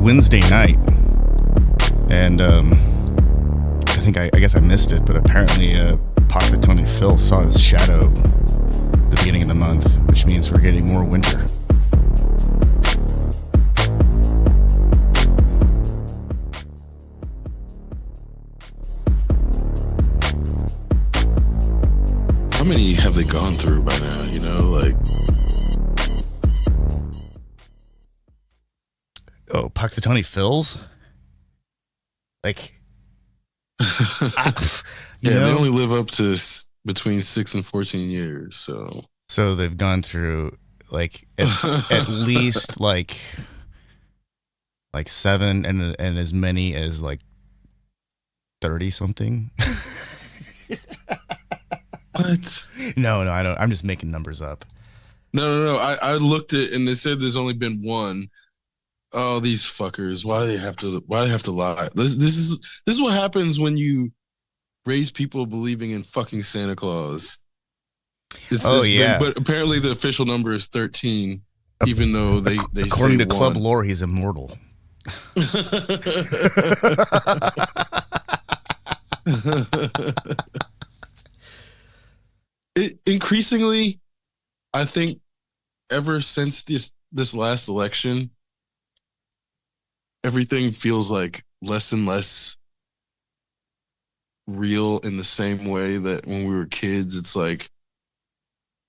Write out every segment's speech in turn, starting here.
Wednesday night, and I guess I missed it, but apparently Positone Phil saw his shadow at the beginning of the month, which means we're getting more winter. How many have they gone through by now? You know, like. Oh, Positone Phil's? Like. They only live up to between 6 and 14 years. So they've gone through like at least like 7 and as many as like 30 something. What? No, I don't. I'm just making numbers up. No. I looked at and they said there's only been one. Oh, these fuckers! Why do they have to lie? This is what happens when you raise people believing in fucking Santa Claus. But apparently the official number is 13, even though they according say to club one. lore, he's immortal. Increasingly, I think, ever since this last election, everything feels like less and less real in the same way that when we were kids, it's like,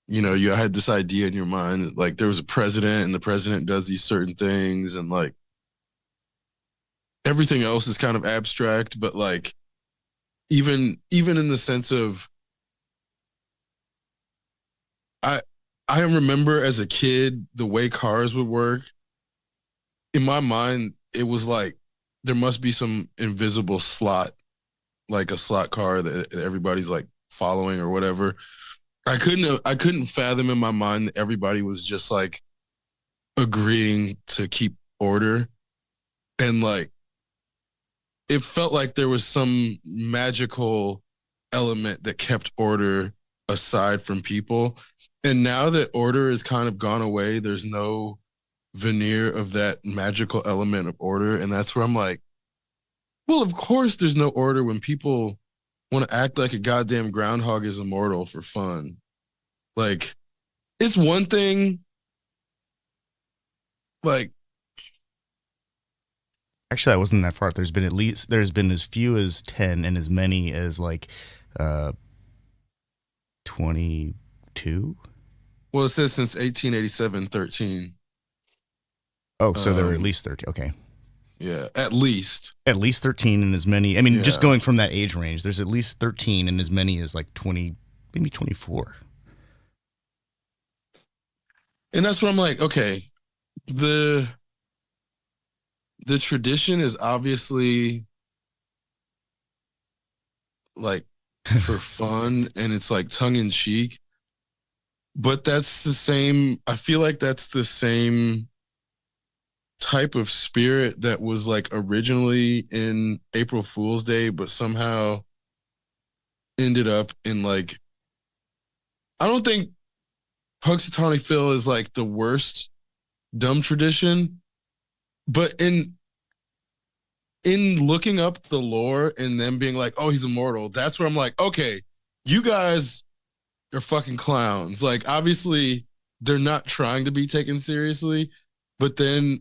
you know, you had this idea in your mind that like there was a president and the president does these certain things and like everything else is kind of abstract, but like even in the sense of I remember as a kid the way cars would work. In my mind, it was like there must be some invisible slot, like a slot car that everybody's like following or whatever. I couldn't fathom in my mind that everybody was just like agreeing to keep order, and like it felt like there was some magical element that kept order aside from people. And now that order has kind of gone away, there's no veneer of that magical element of order. And that's where I'm like, well, of course there's no order when people want to act like a goddamn groundhog is immortal for fun. Like, it's one thing, like. Actually, I wasn't that far. There's been as few as 10 and as many as like 22. Well, it says since 1887, 13. Oh, so there were at least 13. Okay. Yeah, at least 13 and as many. I mean, just going from that age range, there's at least 13 and as many as like 20, maybe 24. And that's what I'm like, okay, the tradition is obviously like for fun and it's like tongue in cheek, but that's the same. I feel like that's the same type of spirit that was like originally in April Fool's Day, but somehow ended up in like, I don't think Punxsutawney Phil is like the worst dumb tradition, but in looking up the lore and them being like, oh, he's immortal, that's where I'm like, okay, you guys are fucking clowns. Like, obviously they're not trying to be taken seriously, but then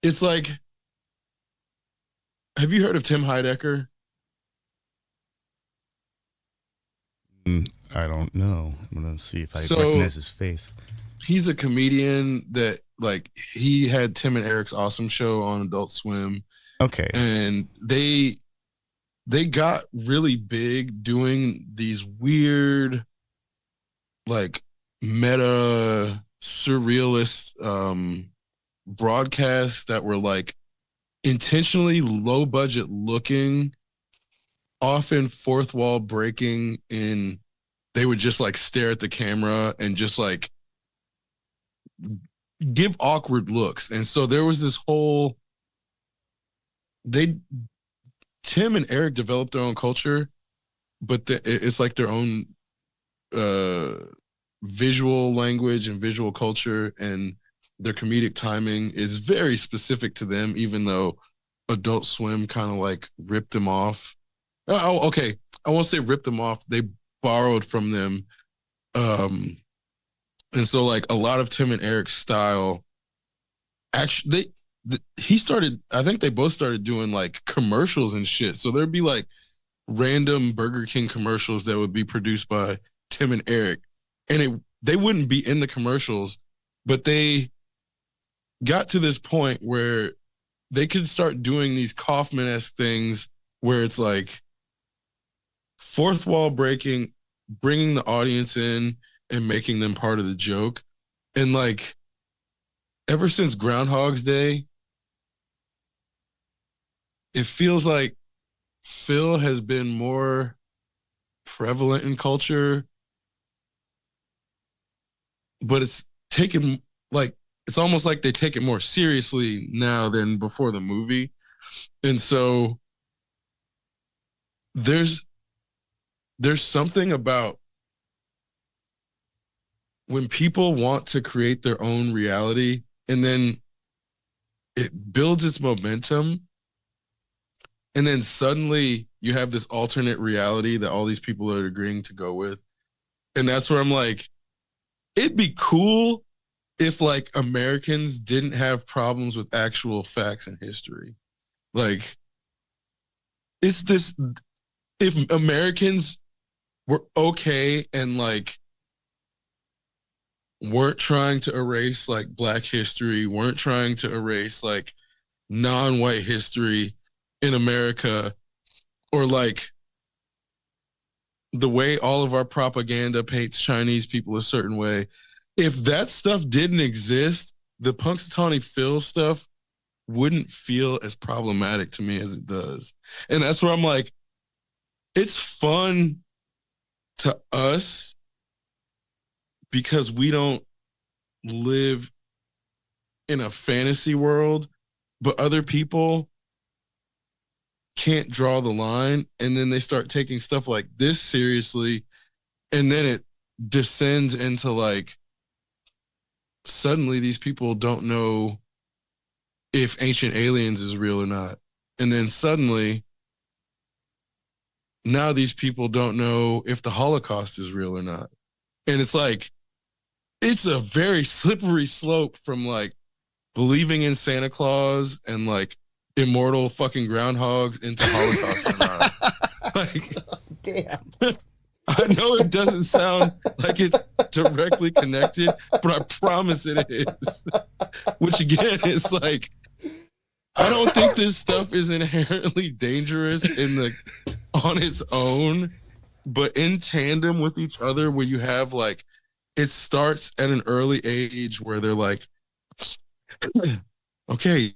it's like, have you heard of Tim Heidecker? I don't know. I'm going to see if I recognize his face. He's a comedian that, like, he had Tim and Eric's Awesome Show on Adult Swim. Okay. And they got really big doing these weird, like, meta surrealist broadcasts that were like intentionally low budget looking, often fourth wall breaking, in they would just like stare at the camera and just like give awkward looks. And so there was this whole, Tim and Eric developed their own culture, but it's like their own visual language and visual culture. And their comedic timing is very specific to them, even though Adult Swim kind of like ripped them off. Oh, okay. I won't say ripped them off. They borrowed from them. Um, and so like a lot of Tim and Eric's style, actually, he started. I think they both started doing like commercials and shit. So there'd be like random Burger King commercials that would be produced by Tim and Eric, and they wouldn't be in the commercials, but they got to this point where they could start doing these Kaufman-esque things where it's like fourth wall breaking, bringing the audience in and making them part of the joke. And like ever since Groundhog's Day, it feels like Phil has been more prevalent in culture, but it's taken like it's almost like they take it more seriously now than before the movie. And so there's something about when people want to create their own reality and then it builds its momentum, and then suddenly you have this alternate reality that all these people are agreeing to go with. And that's where I'm like, it'd be cool if like Americans didn't have problems with actual facts and history. Like, it's this, if Americans were okay and like weren't trying to erase like Black history, weren't trying to erase like non-white history in America, or like the way all of our propaganda paints Chinese people a certain way. If that stuff didn't exist, the Punxsutawney Phil stuff wouldn't feel as problematic to me as it does. And that's where I'm like, it's fun to us because we don't live in a fantasy world, but other people can't draw the line, and then they start taking stuff like this seriously, and then it descends into like suddenly these people don't know if Ancient Aliens is real or not, and then suddenly now these people don't know if the Holocaust is real or not. And it's like it's a very slippery slope from like believing in Santa Claus and like immortal fucking groundhogs into Holocaust or not. Like, damn. I know it doesn't sound like it's directly connected, but I promise it is. Which again, it's like, I don't think this stuff is inherently dangerous on its own, but in tandem with each other, where you have like, it starts at an early age where they're like, okay,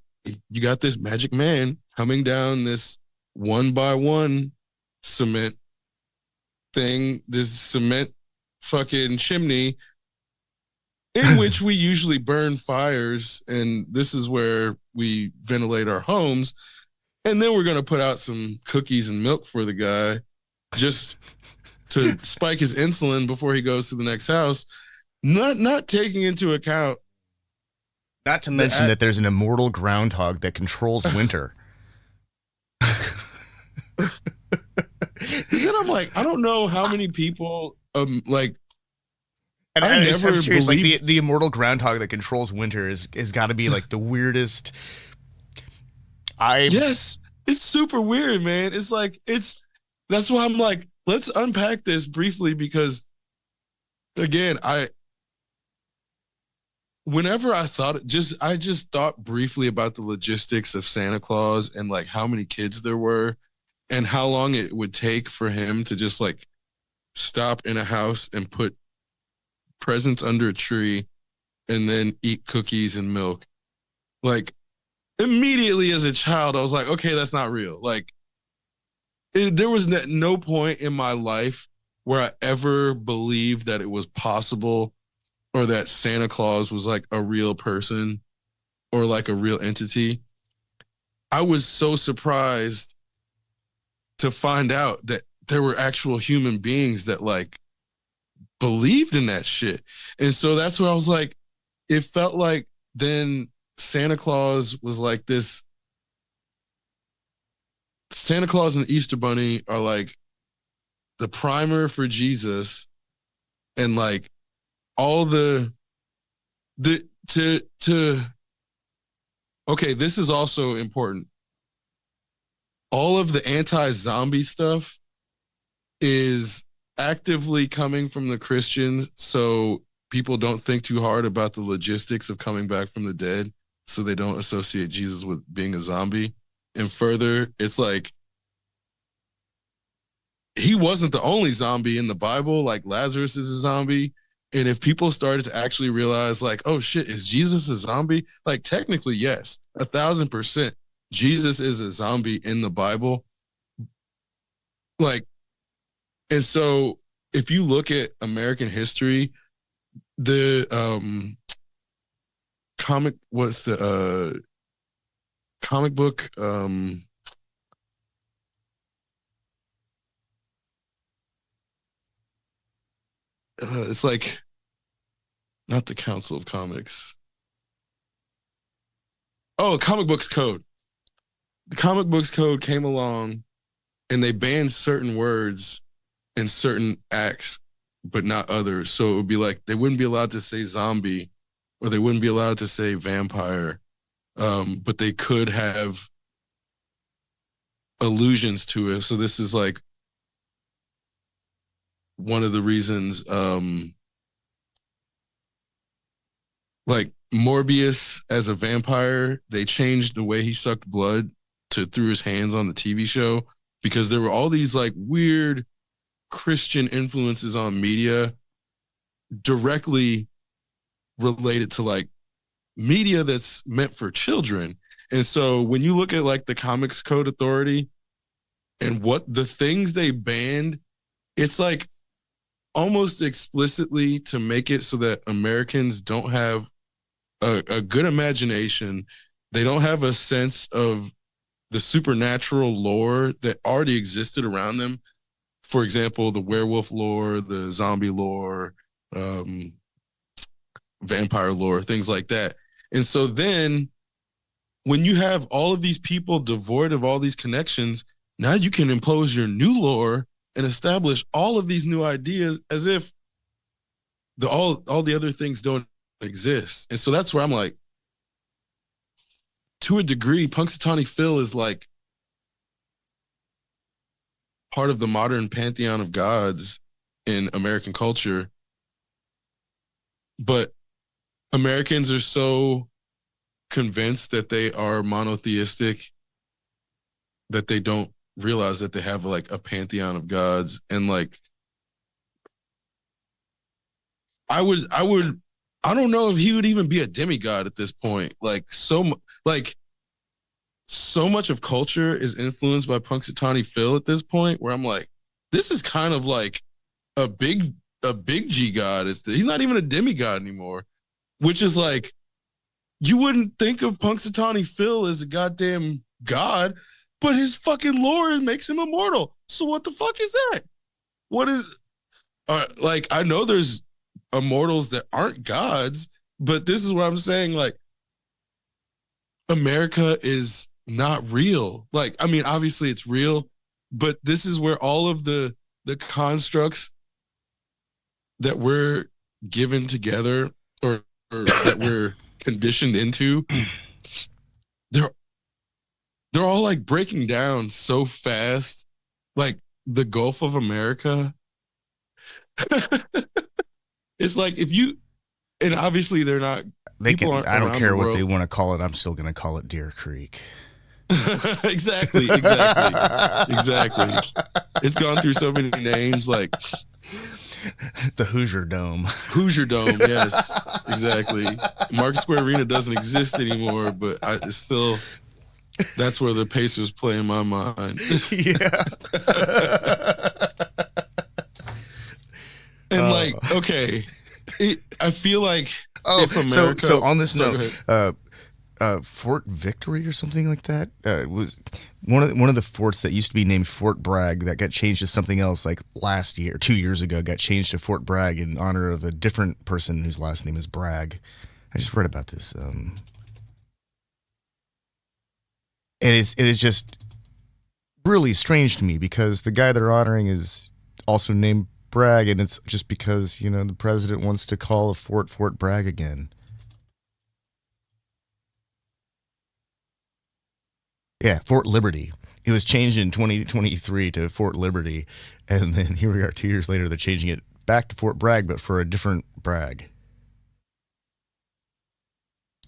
you got this magic man coming down this 1x1 cement thing, this cement fucking chimney in which we usually burn fires, and this is where we ventilate our homes. And then we're going to put out some cookies and milk for the guy just to spike his insulin before he goes to the next house, not taking into account. Not to mention that there's an immortal groundhog that controls winter. Because then I'm like, I don't know how many people like. And I'm serious, like the immortal groundhog that controls winter has got to be like the weirdest. Yes, it's super weird, man. It's like that's why I'm like, let's unpack this briefly, because again, whenever I just thought briefly about the logistics of Santa Claus and like how many kids there were and how long it would take for him to just like stop in a house and put presents under a tree and then eat cookies and milk. Like, immediately as a child, I was like, okay, that's not real. Like, there was no point in my life where I ever believed that it was possible or that Santa Claus was like a real person or like a real entity. I was so surprised to find out that there were actual human beings that like believed in that shit. And so that's where I was like, it felt like then Santa Claus was like this. Santa Claus and the Easter Bunny are like the primer for Jesus, and like all the to okay, this is also important. All of the anti-zombie stuff is actively coming from the Christians, so people don't think too hard about the logistics of coming back from the dead, so they don't associate Jesus with being a zombie. And further, it's like he wasn't the only zombie in the Bible. Like Lazarus is a zombie. And if people started to actually realize, like, oh shit, is Jesus a zombie? Like, technically, yes, 1,000%. Jesus is a zombie in the Bible. Like, and so if you look at American history, the what's the comic book it's like not the Council of Comics. Oh, Comic Books Code. The Comic Books Code came along and they banned certain words and certain acts, but not others. So it would be like they wouldn't be allowed to say zombie or they wouldn't be allowed to say vampire, but they could have allusions to it. So this is like one of the reasons like Morbius as a vampire, they changed the way he sucked blood to through his hands on the TV show because there were all these like weird Christian influences on media directly related to like media that's meant for children. And so when you look at like the Comics Code Authority and what the things they banned, it's like almost explicitly to make it so that Americans don't have a good imagination. They don't have a sense of the supernatural lore that already existed around them. For example, the werewolf lore, the zombie lore, vampire lore, things like that. And so then when you have all of these people devoid of all these connections, now you can impose your new lore and establish all of these new ideas as if all the other things don't exist. And so that's where I'm like, to a degree, Punxsutawney Phil is like part of the modern pantheon of gods in American culture. But Americans are so convinced that they are monotheistic that they don't realize that they have like a pantheon of gods. And like I don't know if he would even be a demigod at this point. Like so much of culture is influenced by Punxsutawney Phil at this point where I'm like, this is kind of like a big G god. He's not even a demigod anymore, which is like, you wouldn't think of Punxsutawney Phil as a goddamn god, but his fucking lore makes him immortal. So what the fuck is that? What is like, I know there's immortals that aren't gods, but this is what I'm saying. Like, America is not real. Like, I mean, obviously it's real, but this is where all of the constructs that we're given together or that we're conditioned into, they're all like breaking down so fast. Like the Gulf of America. It's like if you, and obviously they're not. They can. I don't care what they want to call it. I'm still going to call it Deer Creek. Exactly. It's gone through so many names, like the Hoosier Dome. Yes, exactly. Market Square Arena doesn't exist anymore, but it's still. That's where the Pacers play in my mind. Yeah. And like, okay, I feel like if America, so on this note, Fort Victory or something like that was one of the forts that used to be named Fort Bragg that got changed to something else like last year, 2 years ago, got changed to Fort Bragg in honor of a different person whose last name is Bragg. I just read about this, and it is just really strange to me because the guy they're honoring is also named Bragg, and it's just because the president wants to call a fort Fort Bragg again. Yeah, Fort Liberty. It was changed in 2023 to Fort Liberty, and then here we are 2 years later. They're changing it back to Fort Bragg, but for a different Bragg.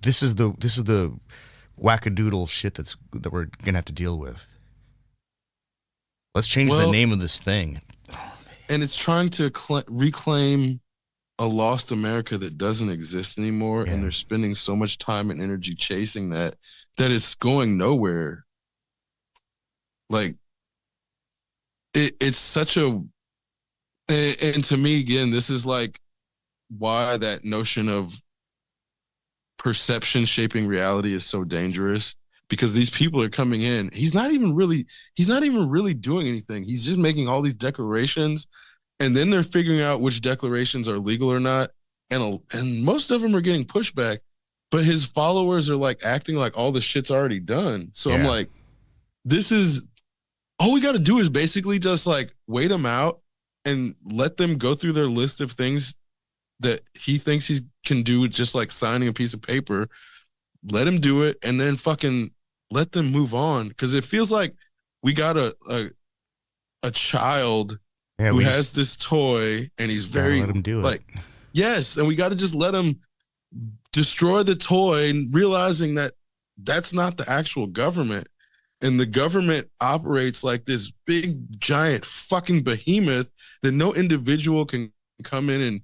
This is the wackadoodle shit that we're gonna have to deal with. Let's change the Well, name of this thing. and it's trying to reclaim a lost America that doesn't exist anymore, Yeah. and they're spending so much time and energy chasing that it's going nowhere. Like it's such a and to me again, this is like why that notion of perception shaping reality is so dangerous, because these people are coming in. He's not even really doing anything. He's just making all these declarations, and then they're figuring out which declarations are legal or not, and most of them are getting pushback, but his followers are like acting like all the shit's already done. So I'm Yeah. like, this is all we got to do is basically just like wait them out and let them go through their list of things that he thinks he can do, just like signing a piece of paper. Let him do it, and then fucking let them move on, because it feels like we got a child Yeah, who we has this toy, and he's just gotta very let him do it. like, yes, and we got to just let him destroy the toy, and realizing that that's not the actual government, and the government operates like this big giant fucking behemoth that no individual can come in and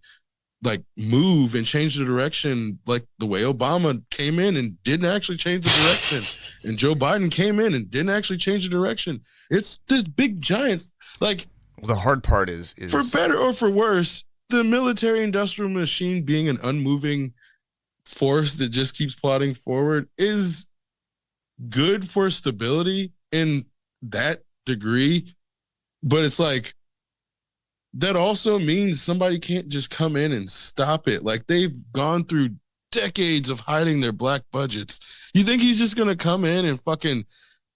like move and change the direction, like the way Obama came in and didn't actually change the direction, and Joe Biden came in and didn't actually change the direction. It's this big giant, like, The hard part is for better or for worse, the military industrial machine being an unmoving force that just keeps plodding forward is good for stability in that degree, but it's like that also means somebody can't just come in and stop it. Like, they've gone through decades of hiding their black budgets. You think he's just gonna come in and fucking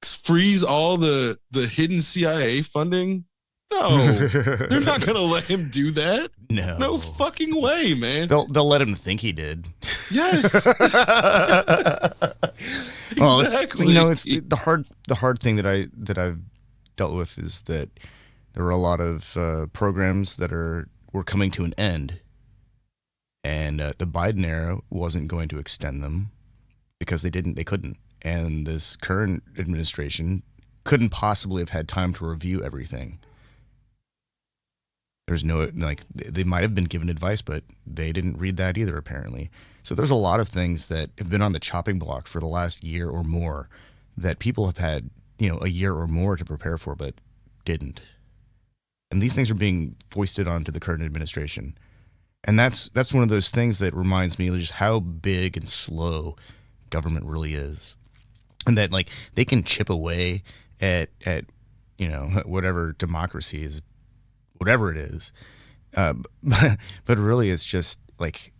freeze all the hidden CIA funding? No, they're not gonna let him do that. no. No fucking way, man. They'll let him think he did. Yes, Well, exactly. it's the hard thing that I've dealt with is that there were a lot of programs that were coming to an end, and the Biden era wasn't going to extend them because they couldn't, and this current administration couldn't possibly have had time to review everything. There's no, like, they might have been given advice, but they didn't read that either, apparently. So there's a lot of things that have been on the chopping block for the last year or more that people have had, a year or more to prepare for, but didn't. And these things are being foisted onto the current administration. And that's one of those things that reminds me of just how big and slow government really is. And that, like, they can chip away at whatever democracy is, whatever it is. But really it's just like,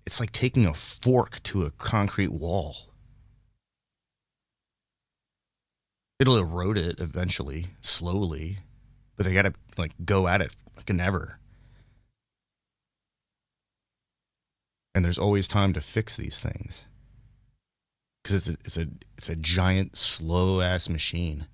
it's like taking a fork to a concrete wall. It'll erode it eventually, slowly, but they gotta like go at it like never. And there's always time to fix these things because it's a giant slow ass machine.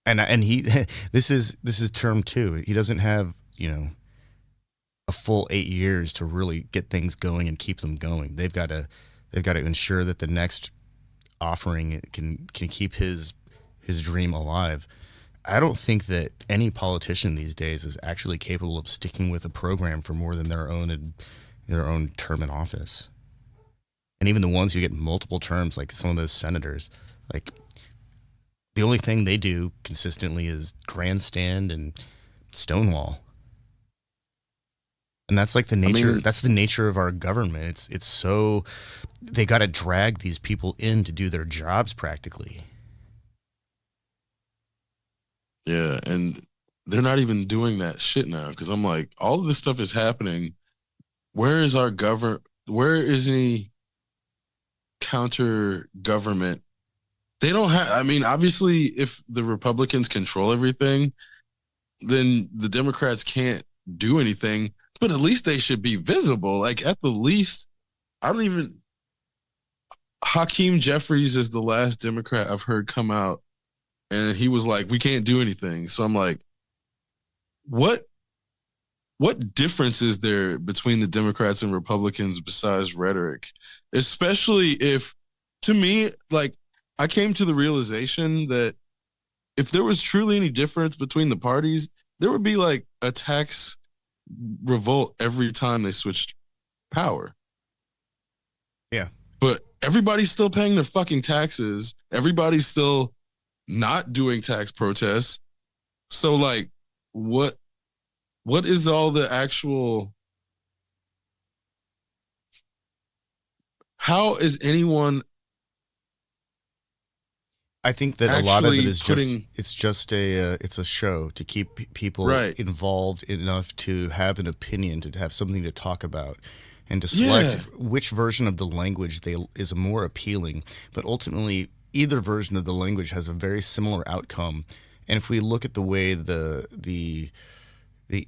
And he this is term 2. He doesn't have a full 8 years to really get things going and keep them going. They've got to ensure that the next offering can keep his dream alive. I don't think that any politician these days is actually capable of sticking with a program for more than their own term in office. And even the ones who get multiple terms, like some of those senators, like, the only thing they do consistently is grandstand and stonewall. And that's like the nature. That's the nature of our government. It's so they got to drag these people in to do their jobs practically. Yeah, and they're not even doing that shit now because I'm like, all of this stuff is happening. Where is our government? Where is any counter government? They don't have. I mean, obviously, if the Republicans control everything, then the Democrats can't do anything. But at least they should be visible. Like at the least, I don't even. Hakeem Jeffries is the last Democrat I've heard come out, and he was like, "We can't do anything." So I'm like, what what difference is there between the Democrats and Republicans besides rhetoric? Especially if, to me, like, I came to the realization that if there was truly any difference between the parties, there would be like a tax revolt every time they switched power. Yeah. But everybody's still paying their fucking taxes. Everybody's still not doing tax protests. So like what is all the actual, how is anyone I think that a lot of it actually is putting just it's a show to keep people right? involved enough to have an opinion, to have something to talk about, and to select Yeah. which version of the language they is more appealing. But ultimately, either version of the language has a very similar outcome. And if we look at the way the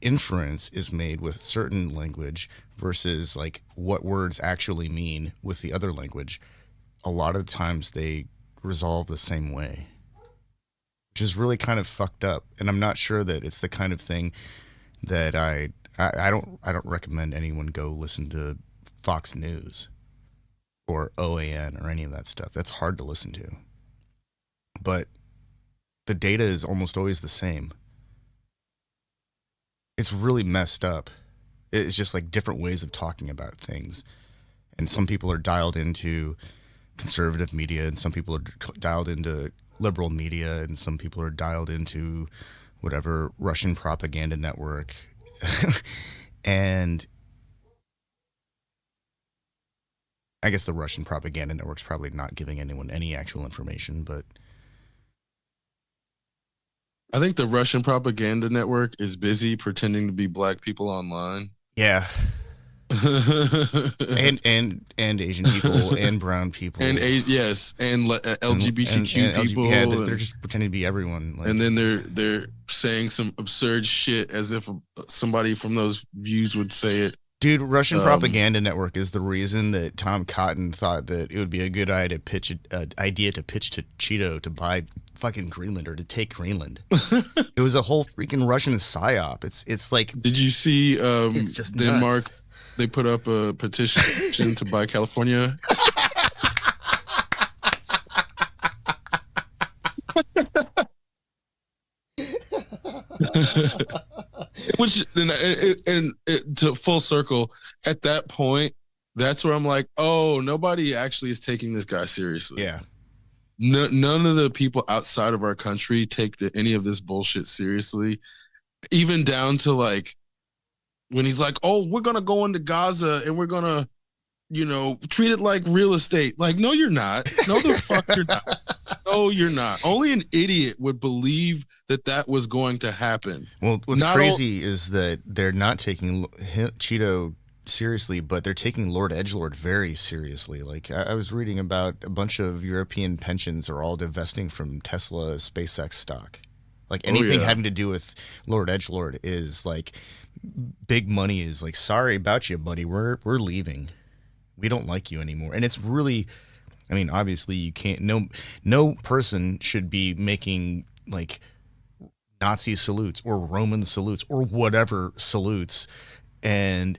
inference is made with certain language versus like what words actually mean with the other language, a lot of times they resolve the same way, which is really kind of fucked up. And I'm not sure that it's the kind of thing that I don't recommend anyone go listen to Fox News or OAN or any of that stuff. That's hard to listen to. But the data is almost always the same. It's really messed up. It's just like different ways of talking about things. And some people are dialed into conservative media, and some people are dialed into liberal media, and some people are dialed into whatever Russian propaganda network. And I guess the Russian propaganda network's probably not giving anyone any actual information, but I think the Russian propaganda network is busy pretending to be black people online. yeah. And Asian people and brown people And yes, and LGBTQ and LGBT, yeah, people, they're just pretending to be everyone. Like, and then they're saying some absurd shit as if somebody from those views would say it. dude, Russian Um, propaganda network is the reason that Tom Cotton thought that it would be a good idea to pitch to Cheeto to buy fucking Greenland or to take Greenland. It was a whole freaking Russian psyop. It's like did you see it's just Denmark? nuts. They put up a petition to buy California. Which and to full circle at that point, that's where I'm like, oh, nobody actually is taking this guy seriously. Yeah. No, none of the people outside of our country take any of this bullshit seriously. Even down to like when he's like, oh, we're gonna go into Gaza and we're gonna, treat it like real estate. Like, no, you're not. No, the fuck you're not. No, you're not. Only an idiot would believe that that was going to happen. Well, what's Not all. crazy is that they're not taking Cheeto seriously, but they're taking Lord Edgelord very seriously. Like I was reading about a bunch of European pensions are all divesting from Tesla SpaceX stock. Like Oh anything yeah. having to do with Lord Edgelord is like big money is like, sorry about you, buddy. We're leaving. We don't like you anymore. And it's really, I mean, obviously you can't, no person should be making like Nazi salutes or Roman salutes or whatever salutes, and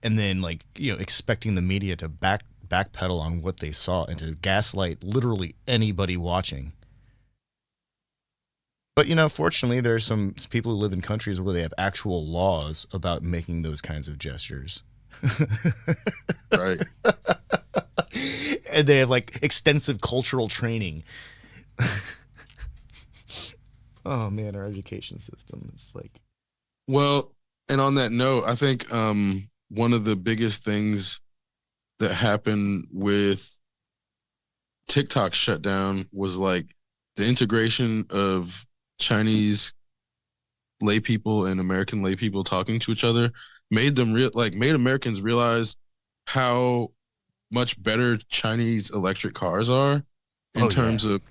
then like expecting the media to backpedal on what they saw and to gaslight literally anybody watching. But fortunately, there's some people who live in countries where they have actual laws about making those kinds of gestures. Right. And they have like extensive cultural training. Oh man, our education system is like, Well, and on that note, I think one of the biggest things that happened with TikTok shutdown was like the integration of Chinese lay people and American lay people talking to each other made them made Americans realize how much better Chinese electric cars are in Oh yeah. terms of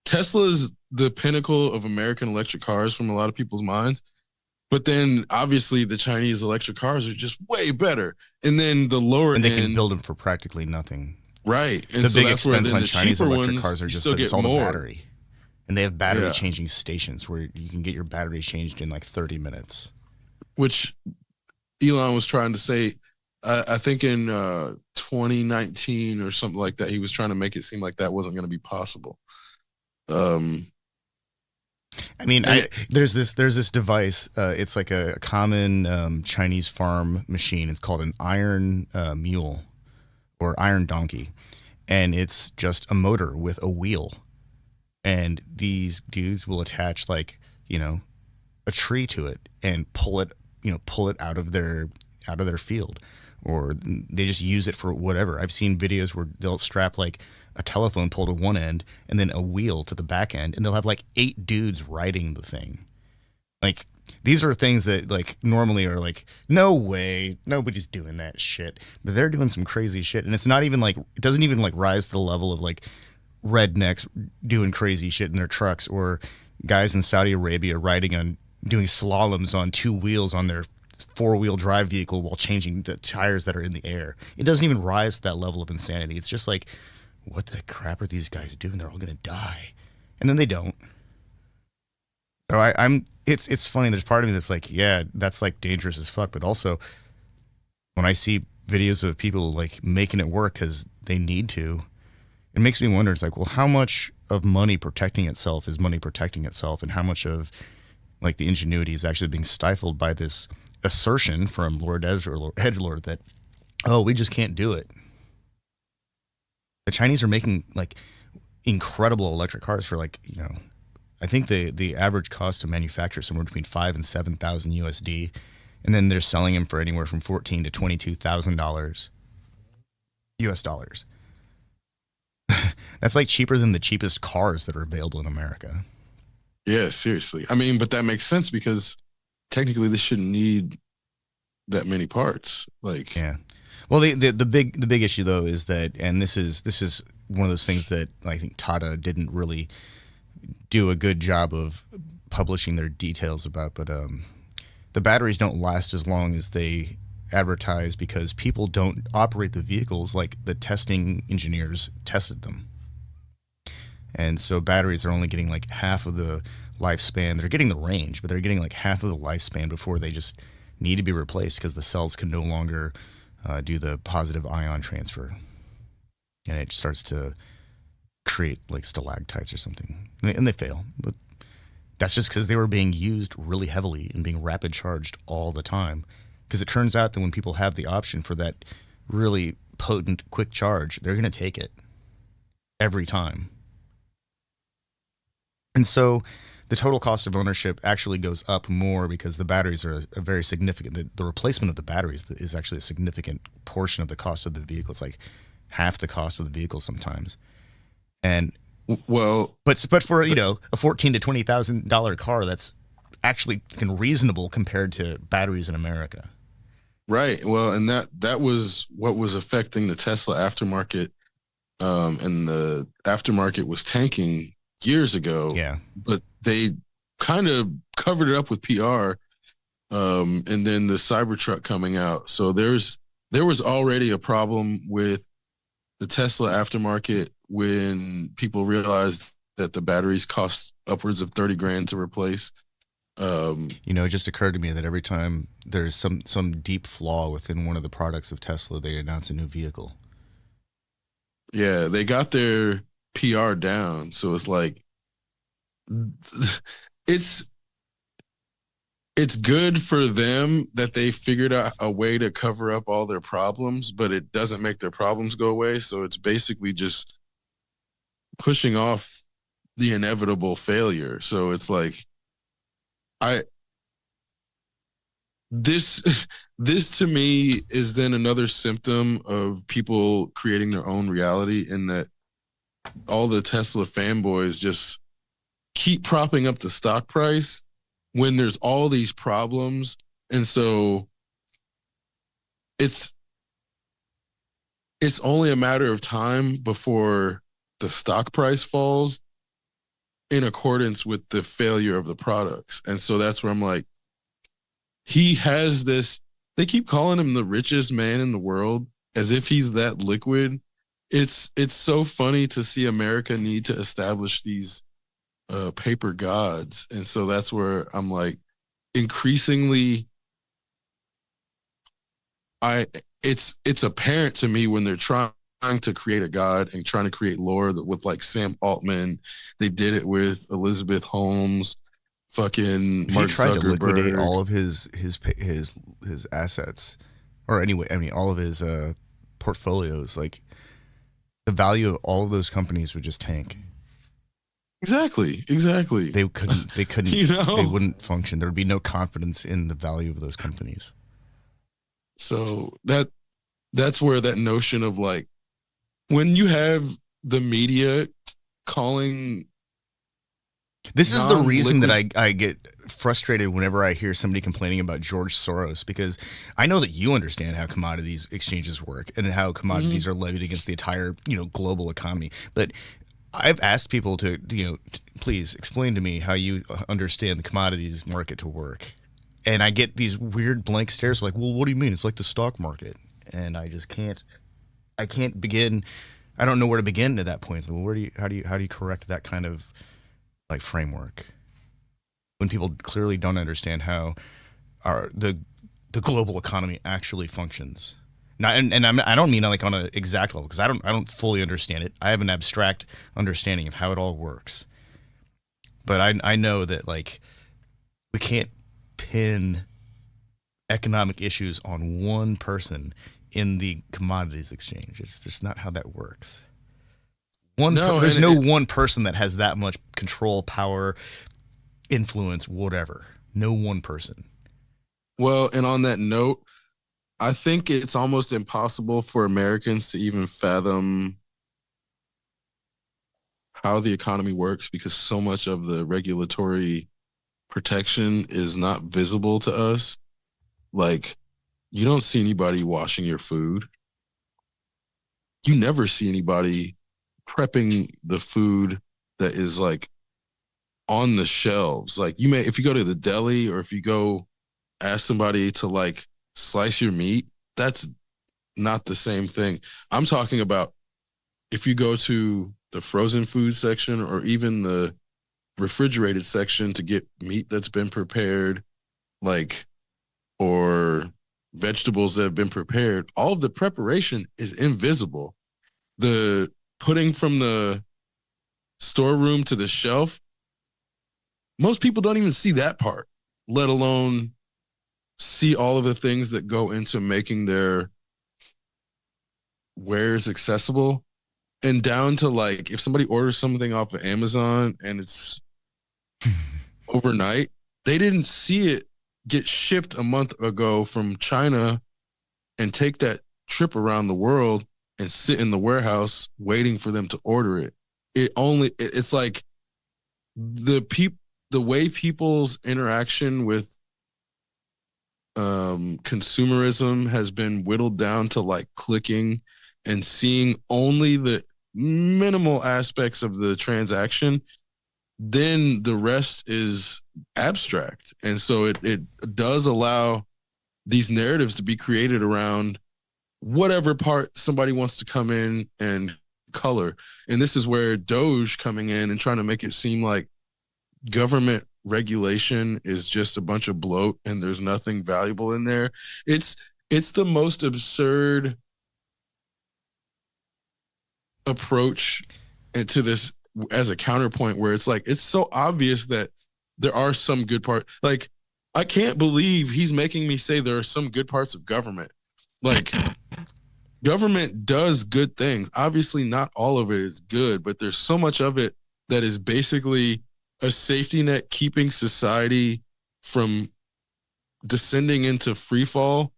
Tesla's the pinnacle of American electric cars from a lot of people's minds. But then obviously the Chinese electric cars are just way better. And then the lower And they can end, build them for practically nothing. right. And The so big that's where expense then on the Chinese cheaper electric ones, cars are you just still that it's get all the more. battery. And they have battery Yeah. changing stations where you can get your battery changed in like 30 minutes. Which Elon was trying to say, I think in 2019 or something like that, he was trying to make it seem like that wasn't going to be possible. Um, I mean, and it, there's this device. It's like a common Chinese farm machine. It's called an iron mule or iron donkey, and it's just a motor with a wheel. And these dudes will attach like a tree to it and pull it out of their field, or they just use it for whatever. I've seen videos where they'll strap like a telephone pole to one end and then a wheel to the back end, and they'll have like 8 dudes riding the thing. Like these are things that like normally are like no way, nobody's doing that shit, but they're doing some crazy shit, and it's not even like it doesn't even like rise to the level of like rednecks doing crazy shit in their trucks or guys in Saudi Arabia riding on doing slaloms on 2 wheels on their 4-wheel drive vehicle while changing the tires that are in the air. It doesn't even rise to that level of insanity. It's just like, what the crap are these guys doing? They're all gonna die, and then they don't. So I'm. It's funny. There's part of me that's like, yeah, that's like dangerous as fuck. But also, when I see videos of people like making it work because they need to, it makes me wonder. It's like, well, how much of money protecting itself is money protecting itself, and how much of like the ingenuity is actually being stifled by this assertion from Lord Edgelord that, oh, we just can't do it. The Chinese are making like incredible electric cars for like I think the average cost to manufacture is somewhere between 5,000 and 7,000 USD, and then they're selling them for anywhere from $14,000 to $22,000 US dollars. That's like cheaper than the cheapest cars that are available in America. yeah, seriously. I mean, but that makes sense because technically this shouldn't need that many parts. Like, Yeah. Well, the big issue though is that, and this is one of those things that I think Tata didn't really do a good job of publishing their details about, but the batteries don't last as long as they advertise because people don't operate the vehicles like the testing engineers tested them. And so batteries are only getting like half of the lifespan. They're getting the range, but they're getting like half of the lifespan before they just need to be replaced because the cells can no longer do the positive ion transfer, and it starts to create like stalactites or something, and they fail. But that's just because they were being used really heavily and being rapid charged all the time. Because it turns out that when people have the option for that really potent quick charge, they're going to take it every time. And so the total cost of ownership actually goes up more because the batteries are a very significant. The replacement of the batteries is actually a significant portion of the cost of the vehicle. It's like half the cost of the vehicle sometimes. And well, but for a $14,000 to $20,000 car, that's actually reasonable compared to batteries in America. right. Well, and that was what was affecting the Tesla aftermarket. And the aftermarket was tanking years ago. Yeah. But they kind of covered it up with PR. And then the Cybertruck coming out. So there was already a problem with the Tesla aftermarket when people realized that the batteries cost upwards of 30 grand to replace. It just occurred to me that every time there's some deep flaw within one of the products of Tesla, they announce a new vehicle. Yeah, they got their PR down. So it's like it's it's good for them that they figured out a way to cover up all their problems, but it doesn't make their problems go away. So it's basically just pushing off the inevitable failure. So it's like I this this to me is then another symptom of people creating their own reality in that all the Tesla fanboys just keep propping up the stock price when there's all these problems. And so it's it's only a matter of time before the stock price falls in accordance with the failure of the products. And so that's where I'm like, he has this, they keep calling him the richest man in the world as if he's that liquid. It's so funny to see America need to establish these paper gods. And so that's where I'm like, increasingly, I it's apparent to me when they're trying to create a god and trying to create lore that with like Sam Altman, they did it with Elizabeth Holmes, fucking If he Mark tried to liquidate Zuckerberg. all of his assets, or anyway, I mean all of his portfolios, like the value of all of those companies would just tank. Exactly. They couldn't You they know, wouldn't function. There would be no confidence in the value of those companies. so that's where that notion of like when you have the media calling This is the reason that non-liquid. I get frustrated whenever I hear somebody complaining about George Soros, because I know that you understand how commodities exchanges work and how commodities Mhm. are levied against the entire, global economy. But I've asked people to, please explain to me how you understand the commodities market to work. And I get these weird blank stares like, well, what do you mean? It's like the stock market. And I can't begin. I don't know where to begin at that point. Well, how do you correct that kind of like framework when people clearly don't understand how our the global economy actually functions? Not, I don't mean like on an exact level because I don't fully understand it. I have an abstract understanding of how it all works, but I know that like we can't pin economic issues on one person in the commodities exchange. It's just not how that works. No, There's and no one person that has that much control, power, influence, whatever. No one person. well, and on that note, I think it's almost impossible for Americans to even fathom how the economy works because so much of the regulatory protection is not visible to us. Like, you don't see anybody washing your food. You never see anybody prepping the food that is like on the shelves. Like, you may, if you go to the deli or if you go ask somebody to like slice your meat, that's not the same thing. I'm talking about if you go to the frozen food section or even the refrigerated section to get meat that's been prepared, like, or vegetables that have been prepared, all of the preparation is invisible. The putting from the storeroom to the shelf, most people don't even see that part, let alone see all of the things that go into making their wares accessible. And down to like if somebody orders something off of Amazon and it's overnight, they didn't see it get shipped a month ago from China and take that trip around the world and sit in the warehouse waiting for them to order it. It's like the way people's interaction with consumerism has been whittled down to like clicking and seeing only the minimal aspects of the transaction, then the rest is abstract. And so it does allow these narratives to be created around whatever part somebody wants to come in and color. And this is where Doge coming in and trying to make it seem like government regulation is just a bunch of bloat and there's nothing valuable in there. It's it's the most absurd approach to this as a counterpoint where it's like it's so obvious that there are some good parts. Like I can't believe he's making me say there are some good parts of government. Like government does good things. Obviously not all of it is good, but there's so much of it that is basically a safety net keeping society from descending into free fall,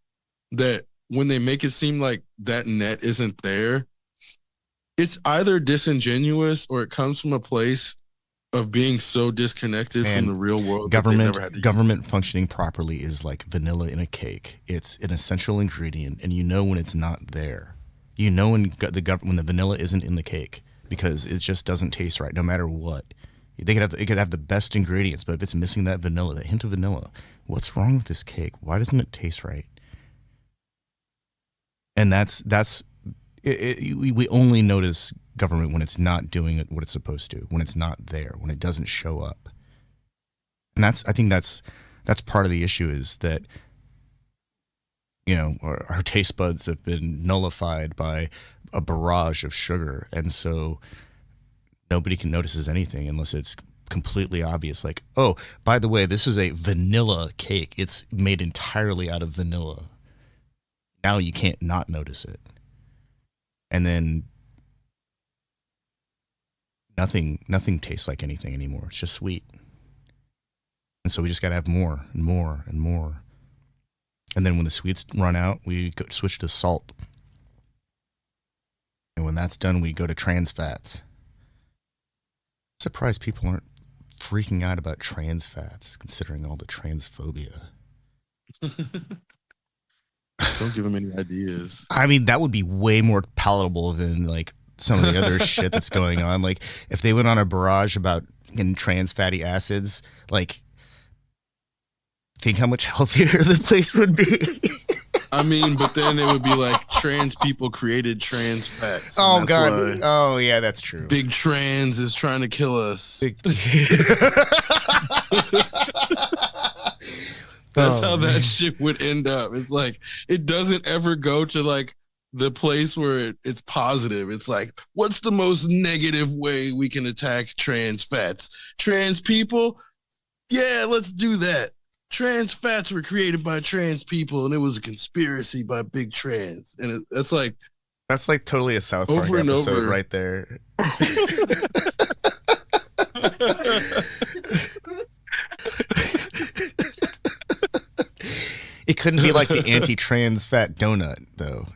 that when they make it seem like that net isn't there, it's either disingenuous or it comes from a place of being so disconnected from And the real world that they government never had to use. government functioning properly is like vanilla in a cake. It's an essential ingredient, and you know when it's not there. You know when the vanilla isn't in the cake because it just doesn't taste right, no matter what. It could have the best ingredients, but if it's missing that vanilla, that hint of vanilla, what's wrong with this cake? Why doesn't it taste right? And we only notice government when it's not doing what it's supposed to, when it's not there, when it doesn't show up. And I think that's part of the issue is that our taste buds have been nullified by a barrage of sugar, and so nobody can notice anything unless it's completely obvious. Like, oh, by the way, this is a vanilla cake. It's made entirely out of vanilla. Now you can't not notice it, and then nothing tastes like anything anymore. It's just sweet, and so we just got to have more and more and more. And then when the sweets run out, we switch to salt. And when that's done, we go to trans fats. I'm surprised people aren't freaking out about trans fats, considering all the transphobia. Don't give them any ideas. I mean, that would be way more palatable than like some of the other shit that's going on. Like if they went on a barrage about trans fatty acids, like think how much healthier the place would be. I mean, but then it would be like trans people created trans fats. Oh God! Oh yeah, that's true. Big trans is trying to kill us. That's how that shit would end up. It's like it doesn't ever go to like the place where it's positive. It's like, what's the most negative way we can attack trans fats? Trans people? Yeah, let's do that. Trans fats were created by trans people, and it was a conspiracy by big trans. And that's like totally a South Park episode right there. It couldn't be like the anti-trans fat donut, though.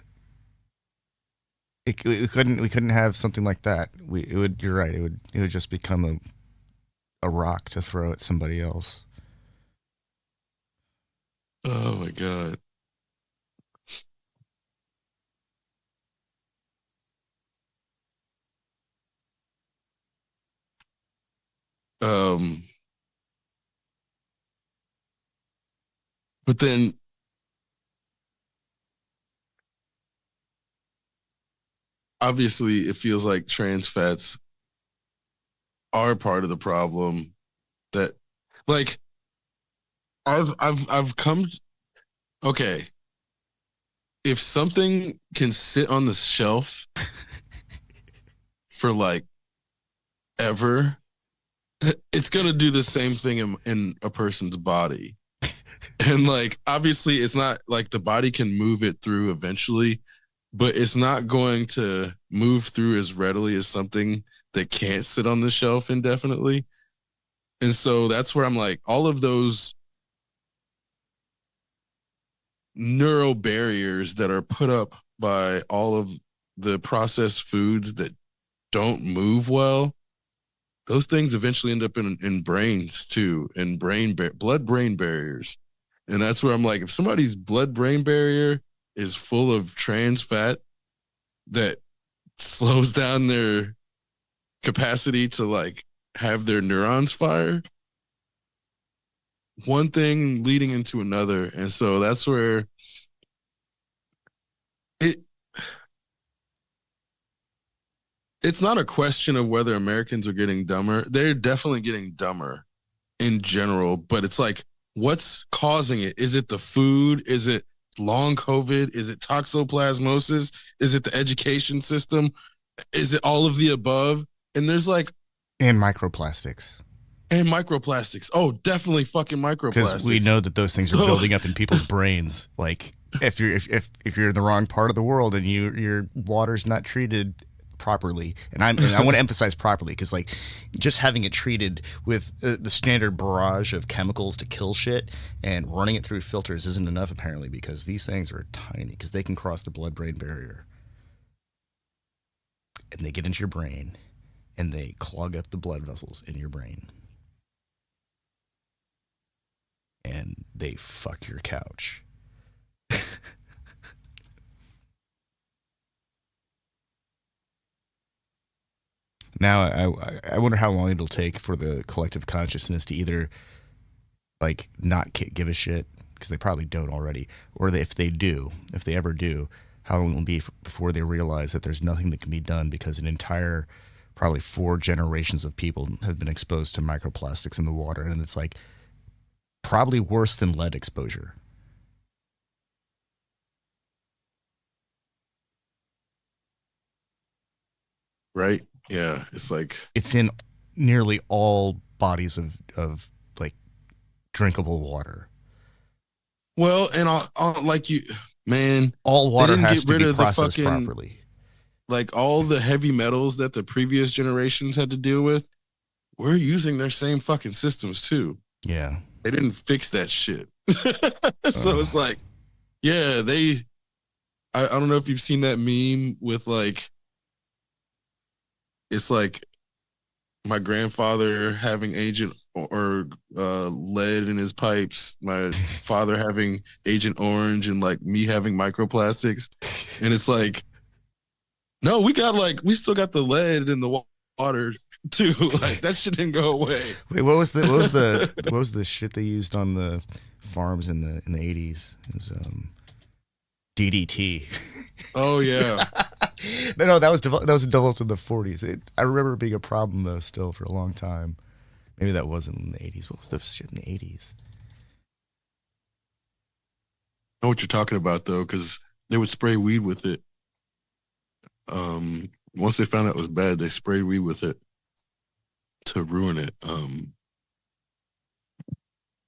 We couldn't have something like that. You're right. It would just become a rock to throw at somebody else. Oh my God. But then obviously it feels like trans fats are part of the problem that like I've come okay. If something can sit on the shelf for like ever, it's gonna do the same thing in a person's body. And like obviously it's not like the body can move it through eventually, but it's not going to move through as readily as something that can't sit on the shelf indefinitely. And so that's where I'm like, all of those neural barriers that are put up by all of the processed foods that don't move well, those things eventually end up in brains too, and blood-brain barriers. And that's where I'm like, if somebody's blood-brain barrier is full of trans fat that slows down their capacity to like have their neurons fire, one thing leading into another. And so that's where it's not a question of whether Americans are getting dumber. They're definitely getting dumber in general, but it's like, what's causing it? Is it the food? Is it long COVID? Is it toxoplasmosis? Is it the education system? Is it all of the above? And there's like, and microplastics. And microplastics. Oh, definitely fucking microplastics. Because we know that those things are building up in people's brains. Like if you're in the wrong part of the world and your water's not treated properly, and I want to emphasize properly, because like just having it treated with the standard barrage of chemicals to kill shit and running it through filters isn't enough apparently, because these things are tiny, because they can cross the blood-brain barrier and they get into your brain and they clog up the blood vessels in your brain, and they fuck your couch. Now I wonder how long it'll take for the collective consciousness to either like not give a shit, because they probably don't already, or if they do, if they ever do, how long it will be before they realize that there's nothing that can be done because an entire probably 4 generations of people have been exposed to microplastics in the water, and it's like probably worse than lead exposure. Right? Yeah. It's like, It's in nearly all bodies of like drinkable water. well, and I'll like you, man, All they water didn't has get to rid be of the processed fucking, properly. like all the heavy metals that the previous generations had to deal with. We're using their same fucking systems too. Yeah. They didn't fix that shit. So Uh, it's like, yeah, I don't know if you've seen that meme with like, it's like my grandfather having agent or lead in his pipes, my father having Agent Orange, and like me having microplastics. And it's like, no, we still got the lead in the water too. Like that shit didn't go away. Wait, what was the shit they used on the farms in the 80s? It was DDT. Oh yeah. No, that was developed in the 40s. I remember it being a problem though still for a long time. Maybe that wasn't in the 80s. What was the shit in the 80s? I know what you're talking about though, because they would spray weed with it. Once they found out it was bad, they sprayed weed with it to ruin it.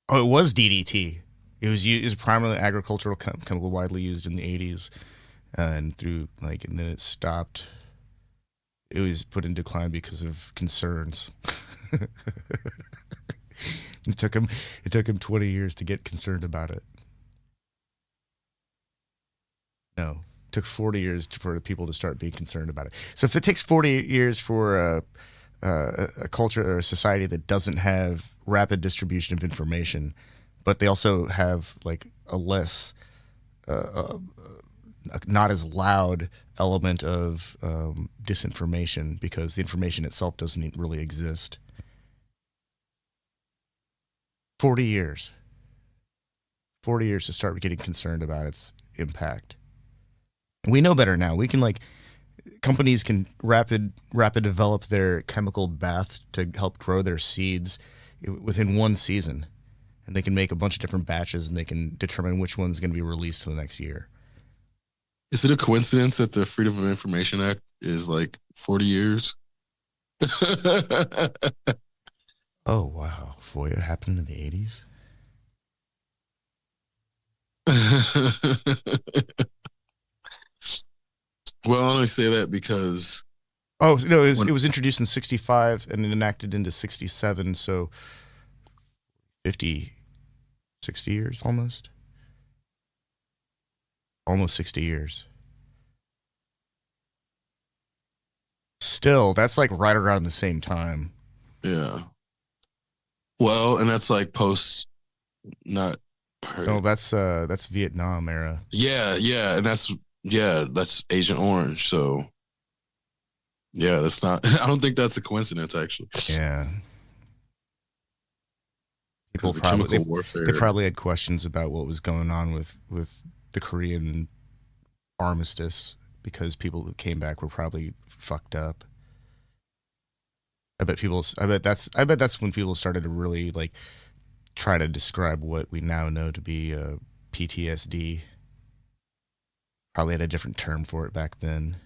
Oh, it was DDT. It was primarily agricultural chemical widely used in the 80s, and and then it stopped. It was put in decline because of concerns. it took him it took him 20 years to get concerned about it. No, it took 40 years for people to start being concerned about it. So if it takes 40 years for a culture or a society that doesn't have rapid distribution of information, but they also have like a less, uh, not as loud element of disinformation because the information itself doesn't really exist. 40 years. 40 years to start getting concerned about its impact. We know better now. We can like companies can rapid develop their chemical baths to help grow their seeds within one season, and they can make a bunch of different batches, and they can determine which one's going to be released for the next year. Is it a coincidence that the Freedom of Information Act is like 40 years? Oh wow, FOIA happened in the 80s. Well, I only say that because Oh no, it was, when it was introduced in 65 and enacted into 67, so 50, 60 years almost 60 years. Still, that's like right around the same time. yeah. Well, and that's like post not No, her. that's Vietnam era. Yeah, yeah, and that's Agent Orange. So yeah, that's not. I don't think that's a coincidence actually, Yeah, people because the probably chemical they warfare. probably had questions about what was going on with the Korean armistice because people who came back were probably fucked up. I bet that's when people started to really like try to describe what we now know to be PTSD. Probably had a different term for it back then.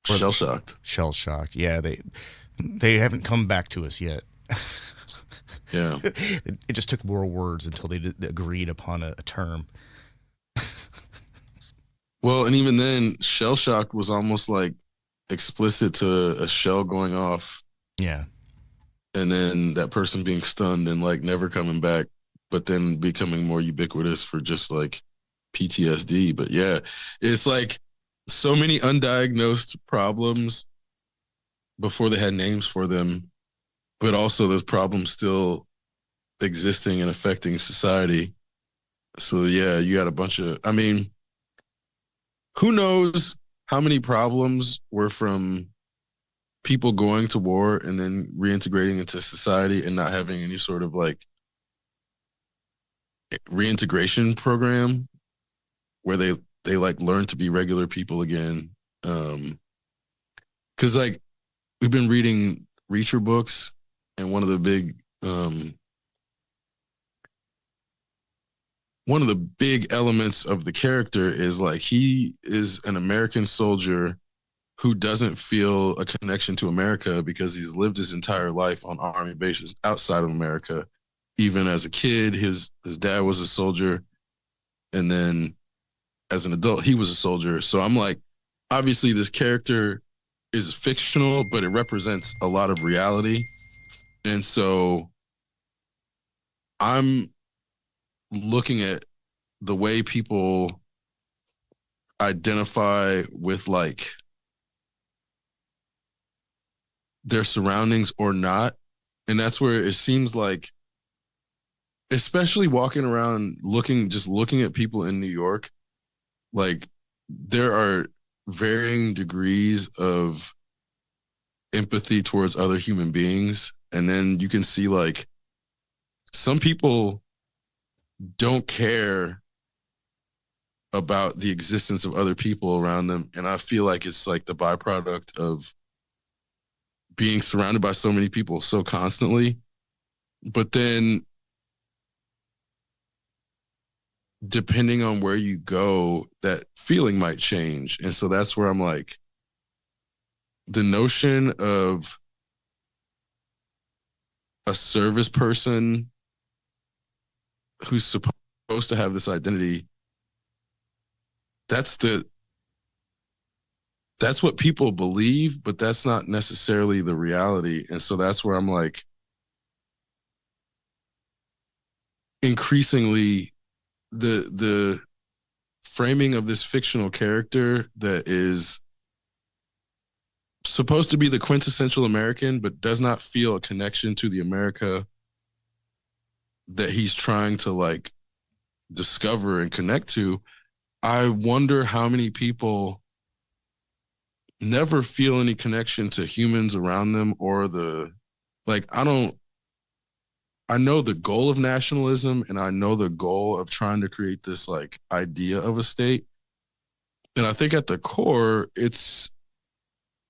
Or Shell shocked. shell shock. Yeah, they haven't come back to us yet. Yeah. It just took more words until they agreed upon a term. Well, and even then, shell shock was almost like explicit to a shell going off, Yeah, and then that person being stunned and like never coming back, but then becoming more ubiquitous for just like PTSD. But yeah, it's like so many undiagnosed problems before they had names for them, but also those problems still existing and affecting society. So yeah, you got a bunch of, I mean, who knows how many problems were from people going to war and then reintegrating into society and not having any sort of like reintegration program where they like learn to be regular people again. Because like we've been reading Reacher books, and one of the big elements of the character is like he is an American soldier who doesn't feel a connection to America because he's lived his entire life on army bases outside of America. Even as a kid, his dad was a soldier, and then as an adult, he was a soldier. So I'm like, obviously, this character is fictional, but it represents a lot of reality. And so I'm looking at the way people identify with like their surroundings or not. And that's where it seems like, especially walking around just looking at people in New York, like there are varying degrees of empathy towards other human beings. And then you can see like some people don't care about the existence of other people around them. And I feel like it's like the byproduct of being surrounded by so many people so constantly. But then depending on where you go, that feeling might change. And so that's where I'm like, the notion of a service person who's supposed to have this identity, that's what people believe, but that's not necessarily the reality. And so that's where I'm like, increasingly the framing of this fictional character that is supposed to be the quintessential American, but does not feel a connection to the America that he's trying to like discover and connect to. I wonder how many people never feel any connection to humans around them or I know the goal of nationalism and I know the goal of trying to create this like idea of a state. And I think at the core, it's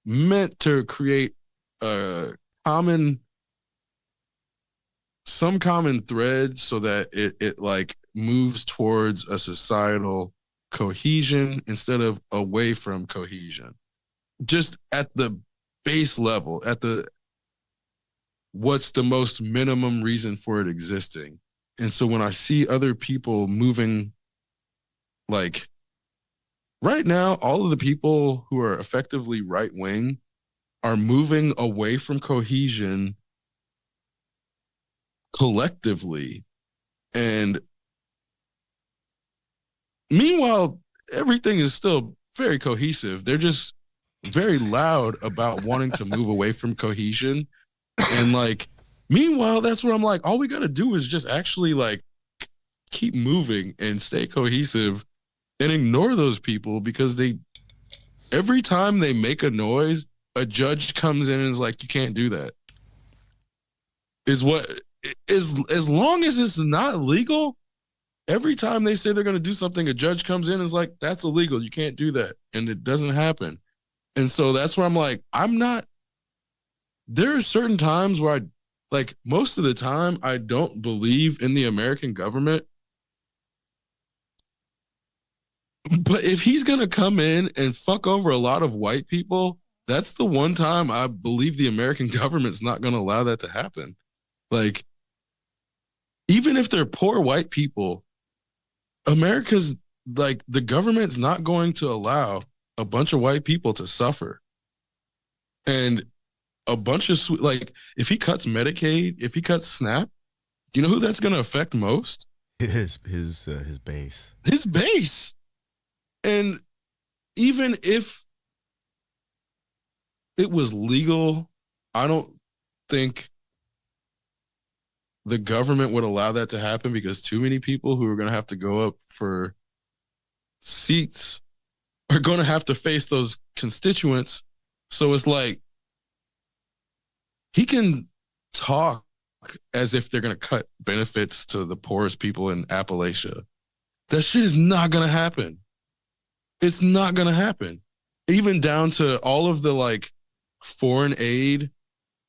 meant to create a some common thread so that it like moves towards a societal cohesion instead of away from cohesion. Just at the base level, what's the most minimum reason for it existing. And so when I see other people moving, like right now, all of the people who are effectively right wing are moving away from cohesion collectively. And meanwhile, everything is still very cohesive. They're just very loud about wanting to move away from cohesion. And like, meanwhile, that's where I'm like, all we got to do is just actually like keep moving and stay cohesive and ignore those people, because every time they make a noise, a judge comes in and is like, you can't do that. Is what is, as long as it's not legal, every time they say they're going to do something, a judge comes in and is like, that's illegal. You can't do that. And it doesn't happen. And so that's where I'm like, there are certain times where like most of the time, I don't believe in the American government. But if he's going to come in and fuck over a lot of white people, that's the one time I believe the American government's not going to allow that to happen. Like, even if they're poor white people, America's like, the government's not going to allow a bunch of white people to suffer. And a bunch of like, if he cuts Medicaid, if he cuts SNAP, you know who that's going to affect most? His base. His base. And even if it was legal, I don't think the government would allow that to happen because too many people who are going to have to go up for seats are going to have to face those constituents. So it's like he can talk as if they're going to cut benefits to the poorest people in Appalachia. That shit is not going to happen. It's not going to happen. Even down to all of the like foreign aid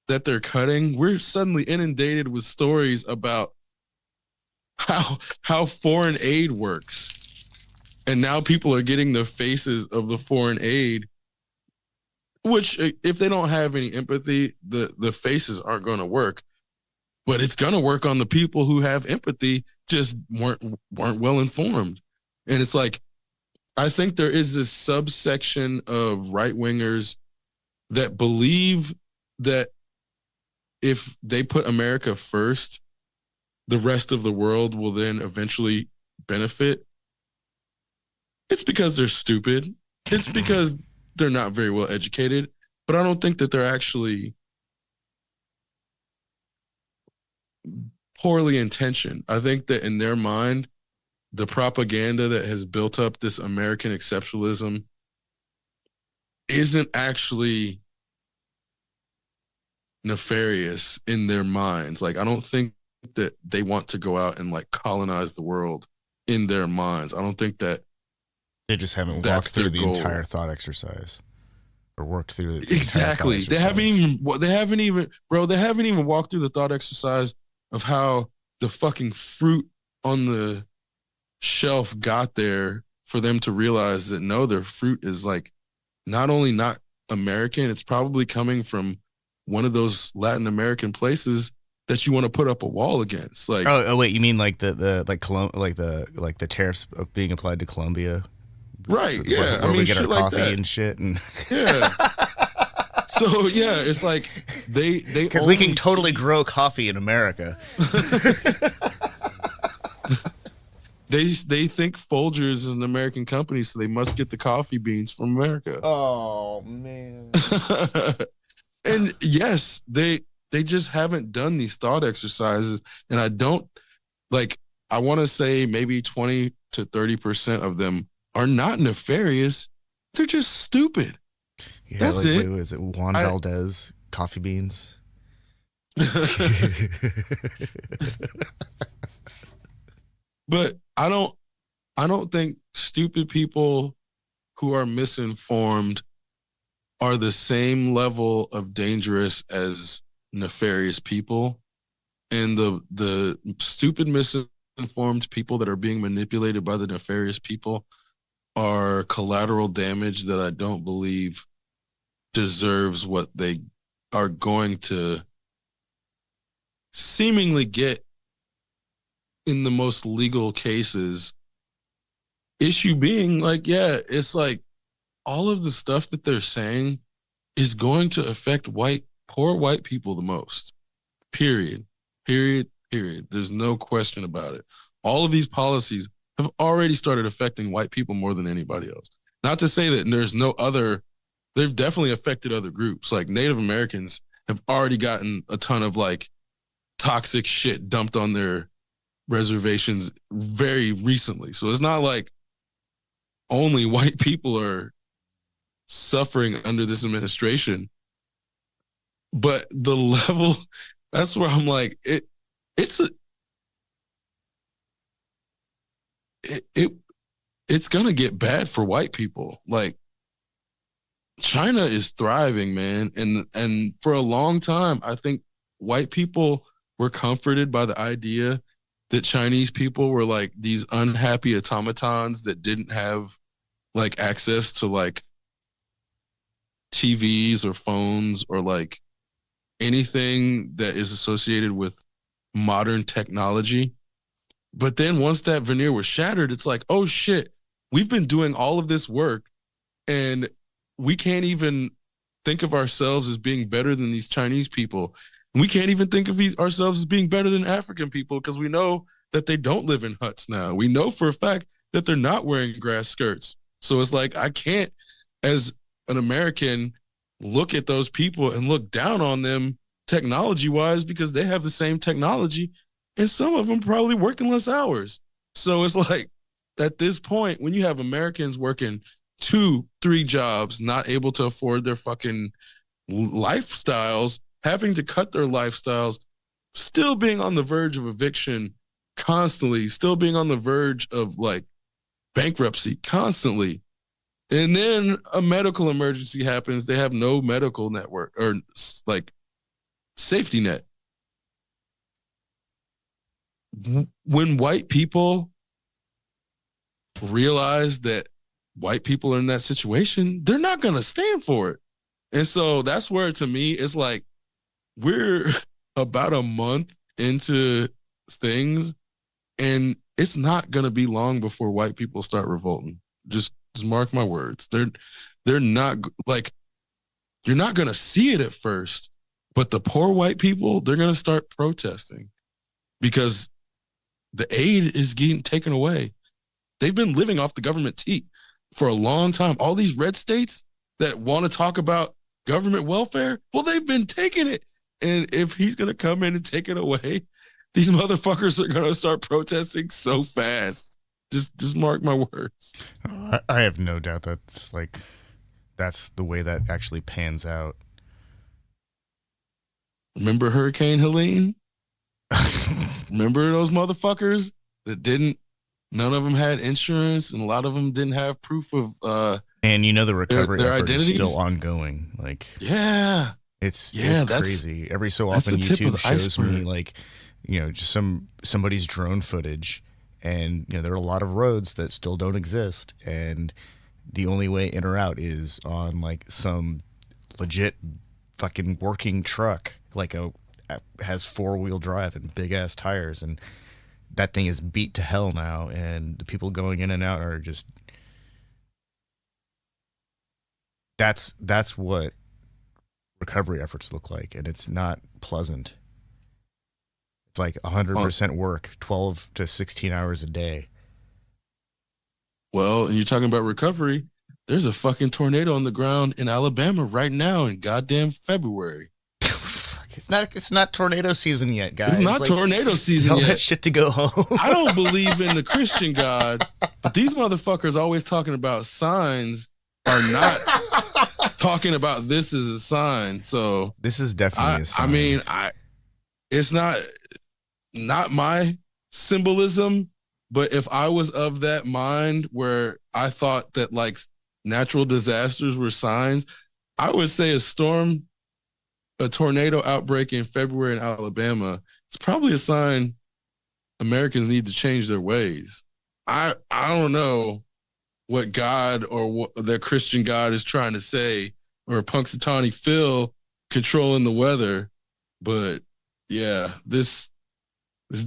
that they're cutting, we're suddenly inundated with stories about how foreign aid works. And now people are getting the faces of the foreign aid, which if they don't have any empathy, the faces aren't going to work. But it's going to work on the people who have empathy, just weren't well informed. And it's like, I think there is this subsection of right wingers that believe that if they put America first, the rest of the world will then eventually benefit. It's because they're stupid. It's because they're not very well educated. But I don't think that they're actually poorly intentioned. I think that in their mind, the propaganda that has built up this American exceptionalism isn't actually nefarious in their minds. Like, I don't think that they want to go out and like colonize the world in their minds. I don't think that they just haven't walked through the entire thought exercise or worked through the exactly. They haven't even walked through the thought exercise of how the fucking fruit on the shelf got there for them to realize that no, their fruit is like not only not American, it's probably coming from one of those Latin American places that you want to put up a wall against. Like, oh wait, you mean like the tariffs being applied to Colombia, right? Yeah, where we get our coffee and shit, and yeah. So yeah, it's like they because we can totally grow coffee in America. They think Folgers is an American company, so they must get the coffee beans from America. Oh man. And yes, they just haven't done these thought exercises. And I don't like, I want to say maybe 20 to 30% of them are not nefarious. They're just stupid. Yeah, that's it. Is it Juan Valdez coffee beans? But I don't think stupid people who are misinformed are the same level of dangerous as nefarious people. And the stupid misinformed people that are being manipulated by the nefarious people are collateral damage that I don't believe deserves what they are going to seemingly get in the most legal cases. Issue being like, yeah, it's like all of the stuff that they're saying is going to affect poor white people the most. Period. There's no question about it. All of these policies have already started affecting white people more than anybody else. Not to say that there's no other, they've definitely affected other groups. Like Native Americans have already gotten a ton of like toxic shit dumped on their reservations very recently. So it's not like only white people are suffering under this administration, but the level, that's where I'm like, it's gonna get bad for white people. Like, China is thriving, man, and for a long time, I think white people were comforted by the idea that Chinese people were like these unhappy automatons that didn't have like access to like TVs or phones or like anything that is associated with modern technology. But then once that veneer was shattered, it's like, oh shit, we've been doing all of this work and we can't even think of ourselves as being better than these Chinese people. We can't even think of ourselves as being better than African people because we know that they don't live in huts now. We know for a fact that they're not wearing grass skirts. So it's like I can't, as an American, look at those people and look down on them technology wise because they have the same technology and some of them probably working less hours. So it's like at this point, when you have Americans working 2-3 jobs, not able to afford their fucking lifestyles, having to cut their lifestyles, still being on the verge of eviction constantly, still being on the verge of like bankruptcy constantly. And then a medical emergency happens. They have no medical network or like safety net. When white people realize that white people are in that situation, they're not going to stand for it. And so that's where, to me, it's like we're about a month into things, and it's not going to be long before white people start revolting. Just mark my words. They're not like, you're not going to see it at first, but the poor white people, they're going to start protesting because the aid is getting taken away. They've been living off the government teat for a long time. All these red states that want to talk about government welfare, well, they've been taking it. And if he's going to come in and take it away, these motherfuckers are going to start protesting so fast. Just mark my words. I have no doubt that's the way that actually pans out. Remember Hurricane Helene? Remember those motherfuckers that none of them had insurance, and a lot of them didn't have proof of and the recovery their effort identities? is still ongoing. Like, yeah, it's crazy. Every so often YouTube shows me like, just somebody's drone footage, and there are a lot of roads that still don't exist, and the only way in or out is on like some legit fucking working truck, like has 4-wheel drive and big ass tires, and that thing is beat to hell now, and the people going in and out are just, that's what recovery efforts look like, and it's not pleasant. It's like 100% work, 12 to 16 hours a day. Well, and you're talking about recovery, there's a fucking tornado on the ground in Alabama right now in goddamn February. It's not tornado season yet, guys. It's not tornado season tell yet. That shit to go home. I don't believe in the Christian God, but these motherfuckers always talking about signs are not talking about this as a sign. So this is definitely a sign. I mean, it's not my symbolism, but if I was of that mind where I thought that like natural disasters were signs, I would say a tornado outbreak in February in Alabama, it's probably a sign Americans need to change their ways. I don't know what God or what the Christian God is trying to say, or Punxsutawney Phil controlling the weather, but yeah, this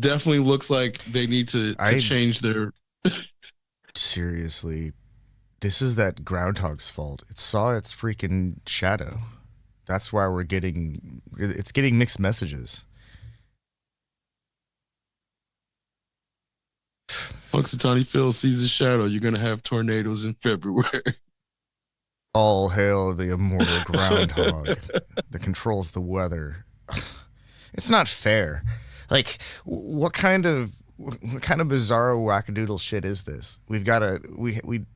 definitely looks like they need to change their. Seriously, this is that groundhog's fault. It saw its freaking shadow. That's why it's getting mixed messages. Punxsutawney Phil sees a shadow. You're going to have tornadoes in February. All hail the immortal groundhog that controls the weather. It's not fair. Like, what kind of bizarro wackadoodle shit is this? We've got we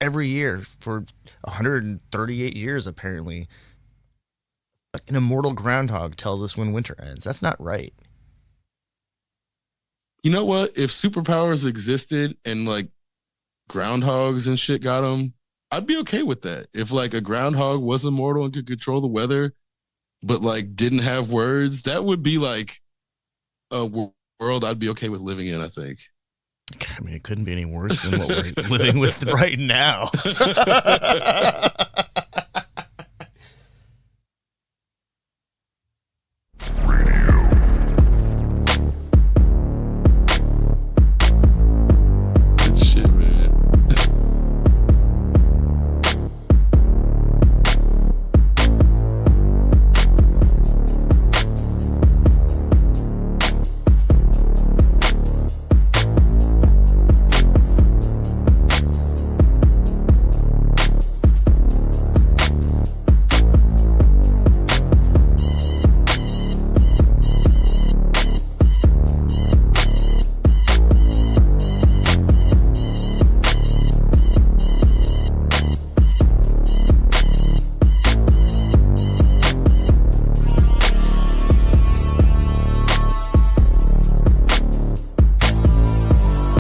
every year for 138 years, apparently, an immortal groundhog tells us when winter ends. That's not right. You know what? If superpowers existed and like groundhogs and shit got them, I'd be okay with that. If like a groundhog was immortal and could control the weather, but like didn't have words, that would be like a world I'd be okay with living in, I think. I mean, it couldn't be any worse than what we're living with right now.